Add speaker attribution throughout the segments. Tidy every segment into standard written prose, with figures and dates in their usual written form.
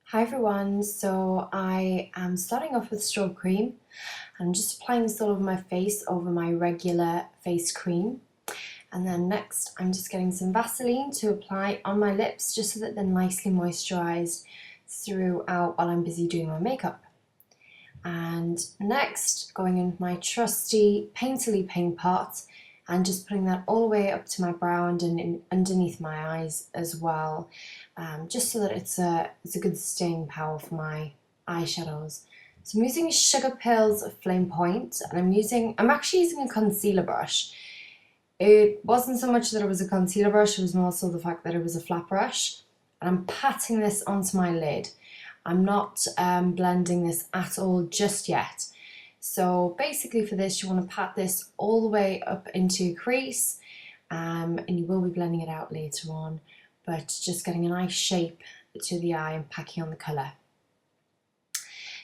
Speaker 1: Hi everyone, so I am starting off with strobe cream. I'm just applying this all over my face over my regular face cream. And then next I'm just getting some Vaseline to apply on my lips just so that they're nicely moisturised throughout while I'm busy doing my makeup. And next going in with my trusty Painterly paint pot and just putting that all the way up to my brow and underneath my eyes as well, just so that it's a good staying power for my eyeshadows. So I'm using Sugar Pills Flame Point, and I'm actually using a concealer brush. It wasn't so much that it was a concealer brush, it was more so the fact that it was a flat brush. And I'm patting this onto my lid. I'm not blending this at all just yet. So basically for this, you want to pat this all the way up into your crease, and you will be blending it out later on, but just getting a nice shape to the eye and packing on the colour.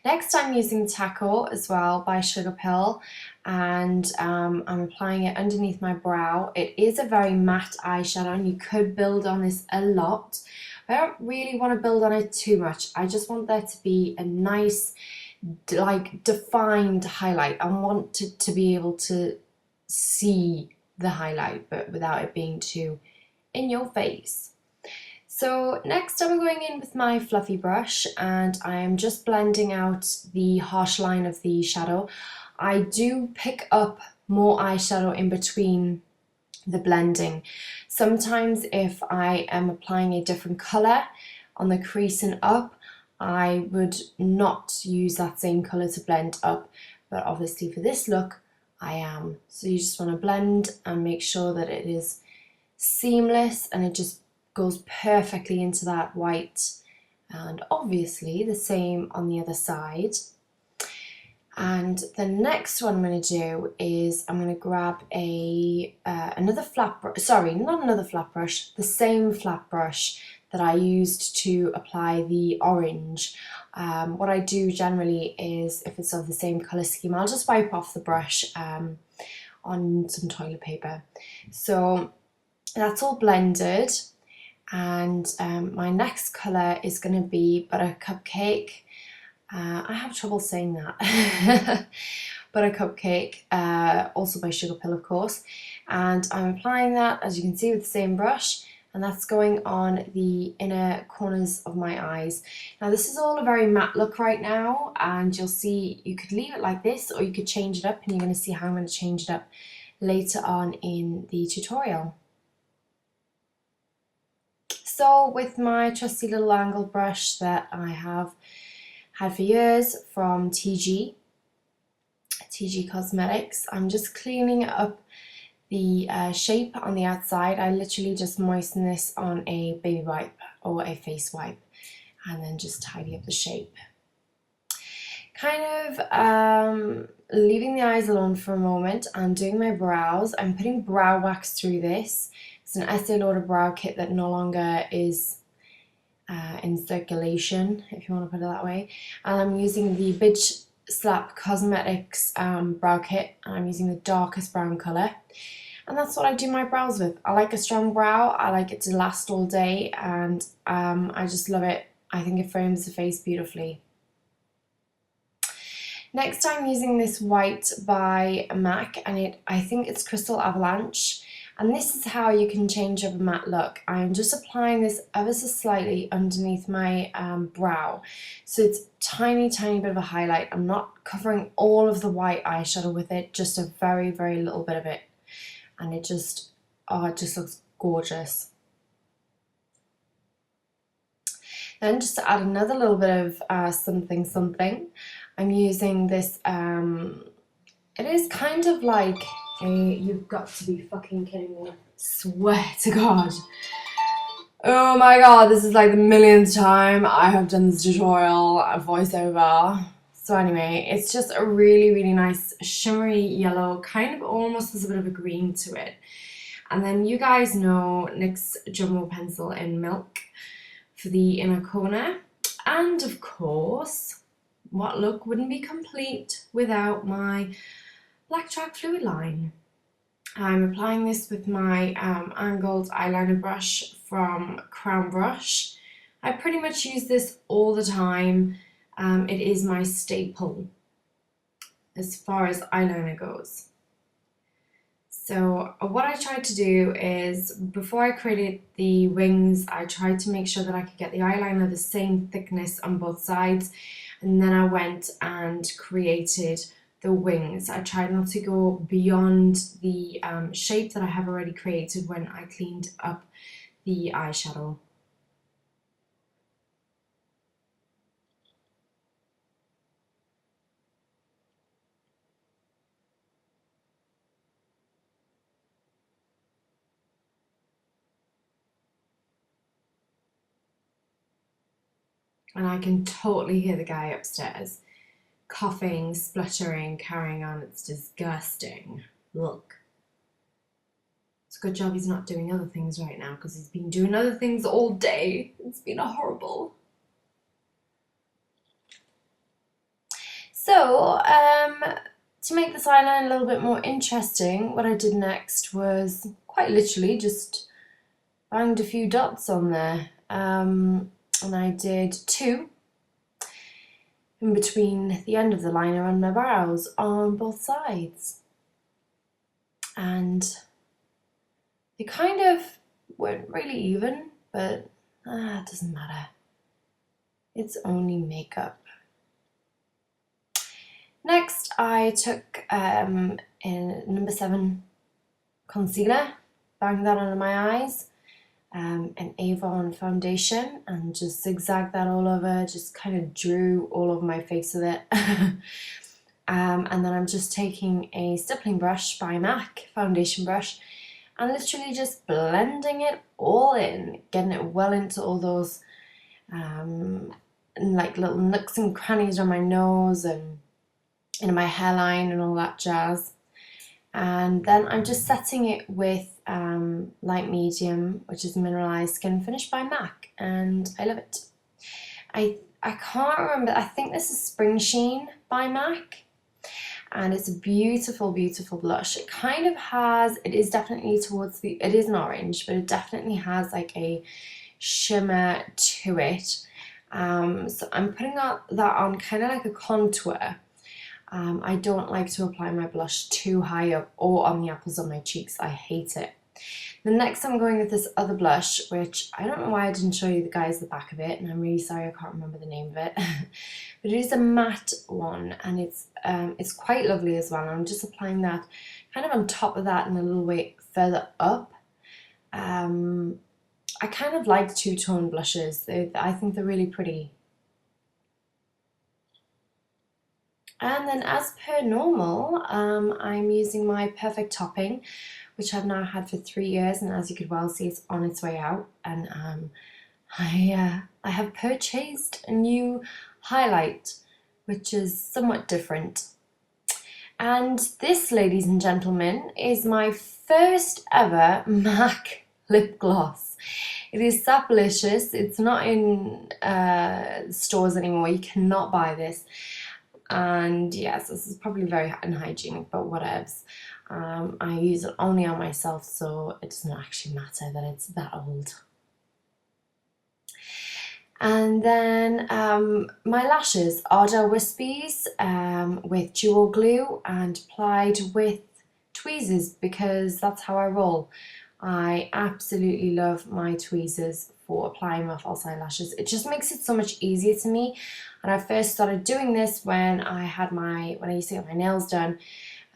Speaker 1: Next I'm using Taco as well by Sugar Pill, and I'm applying it underneath my brow. It is a very matte eyeshadow and you could build on this a lot. I don't really want to build on it too much. I just want there to be a nice defined highlight. I want to be able to see the highlight but without it being too in your face. So next I'm going in with my fluffy brush and I am just blending out the harsh line of the shadow. I do pick up more eyeshadow in between the blending. Sometimes if I am applying a different colour on the crease and up, I would not use that same colour to blend up, but obviously for this look I am. So you just want to blend and make sure that it is seamless and it just goes perfectly into that white, and obviously the same on the other side. And the next one I'm going to do is I'm going to grab another flat brush, sorry, not another flat brush, the same flat brush that I used to apply the orange. What I do generally is, if it's of the same colour scheme, I'll just wipe off the brush on some toilet paper. So that's all blended, and my next colour is going to be Butter Cupcake. I have trouble saying that. Butter Cupcake, also by Sugar Pill of course, and I'm applying that, as you can see, with the same brush, and that's going on the inner corners of my eyes. Now this is all a very matte look right now, and you'll see you could leave it like this or you could change it up, and you're going to see how I'm going to change it up later on in the tutorial. So with my trusty little angle brush that I have had for years from TG Cosmetics, I'm just cleaning up the shape on the outside. I literally just moisten this on a baby wipe or a face wipe and then just tidy up the shape. Kind of leaving the eyes alone for a moment and doing my brows. I'm putting brow wax through this. It's an Estee Lauder brow kit that no longer is in circulation, if you want to put it that way. And I'm using the Bitch Slap Cosmetics brow kit, and I'm using the darkest brown colour. And that's what I do my brows with. I like a strong brow, I like it to last all day, and I just love it. I think it frames the face beautifully. Next I'm using this white by MAC, and I think it's Crystal Avalanche. And this is how you can change up a matte look. I'm just applying this ever so slightly underneath my brow. So it's tiny bit of a highlight. I'm not covering all of the white eyeshadow with it, just a very little bit of it. And it just looks gorgeous. Then just to add another little bit of something, I'm using this, it is kind of like you've got to be fucking kidding me. Swear to God. Oh my God, this is like the millionth time I have done this tutorial voiceover. So anyway, it's just a really nice shimmery yellow, kind of almost has a bit of a green to it. And then you guys know NYX Jumbo Pencil in Milk for the inner corner. And of course, what look wouldn't be complete without my Black Track Fluid Line. I'm applying this with my angled eyeliner brush from Crown Brush, I pretty much use this all the time. It is my staple as far as eyeliner goes. So what I tried to do is, before I created the wings, I tried to make sure that I could get the eyeliner the same thickness on both sides, and then I went and created the wings. I tried not to go beyond the shape that I have already created when I cleaned up the eyeshadow. And I can totally hear the guy upstairs coughing, spluttering, carrying on. It's disgusting. Look. It's a good job he's not doing other things right now, because he's been doing other things all day. It's been horrible. So, to make this eyeliner a little bit more interesting, what I did next was quite literally just banged a few dots on there. And I did 2 in between the end of the liner and my brows on both sides. And they kind of weren't really even, but it doesn't matter. It's only makeup. Next, I took in number 7 concealer, banged that under my eyes, an Avon foundation, and just zigzagged that all over, just kind of drew all over my face with it. And then I'm just taking a stippling brush by MAC, foundation brush, and literally just blending it all in, getting it well into all those like little nooks and crannies on my nose and in my hairline and all that jazz. And then I'm just setting it with light medium, which is mineralized skin finish by MAC, and I love it. I can't remember, I think this is Spring Sheen by MAC, and it's a beautiful, beautiful blush. It kind of has, it is definitely towards the, it is an orange, but it definitely has like a shimmer to it. So I'm putting that on kind of like a contour. I don't like to apply my blush too high up or on the apples of my cheeks. I hate it. The next I'm going with this other blush, which I don't know why I didn't show you the guys the back of it, and I'm really sorry I can't remember the name of it. But it is a matte one, and it's quite lovely as well. I'm just applying that kind of on top of that and a little way further up. I kind of like two-tone blushes. I think they're really pretty. And then, as per normal, I'm using my Perfect Topping, which I've now had for 3 years, and as you could well see, it's on its way out. And I have purchased a new highlight, which is somewhat different. And this, ladies and gentlemen, is my first ever MAC lip gloss. It is Sapalicious. It's not in stores anymore. You cannot buy this. And yes, this is probably very unhygienic, but whatevs. I use it only on myself, so it doesn't actually matter that it's that old. And then my lashes, Ardell Wispies with dual glue and applied with tweezers, because that's how I roll. I absolutely love my tweezers for applying my false eyelashes. It just makes it so much easier to me. And I first started doing this when I used to get my nails done,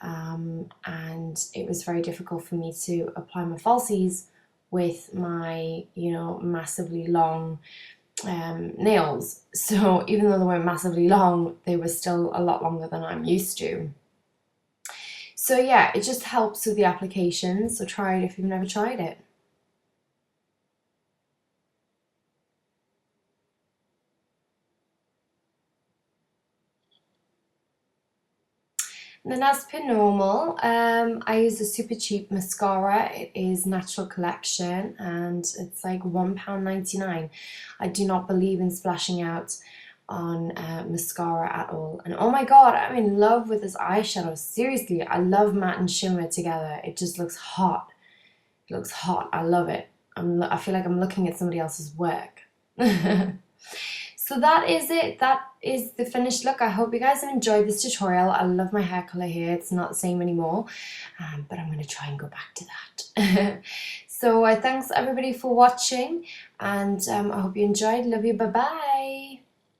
Speaker 1: and it was very difficult for me to apply my falsies with my, massively long nails. So even though they weren't massively long, they were still a lot longer than I'm used to. So yeah, it just helps with the application, so try it if you've never tried it. And then, as per normal, I use a super cheap mascara. It is Natural Collection, and it's like £1.99. I do not believe in splashing out on mascara at all. And oh my god, I'm in love with this eyeshadow. Seriously, I love matte and shimmer together. It just looks hot. It looks hot. I love it. I feel like I'm looking at somebody else's work. So that is it. That is the finished look. I hope you guys have enjoyed this tutorial. I love my hair colour here. It's not the same anymore, but I'm going to try and go back to that. So thanks everybody for watching, and I hope you enjoyed. Love you. Bye bye.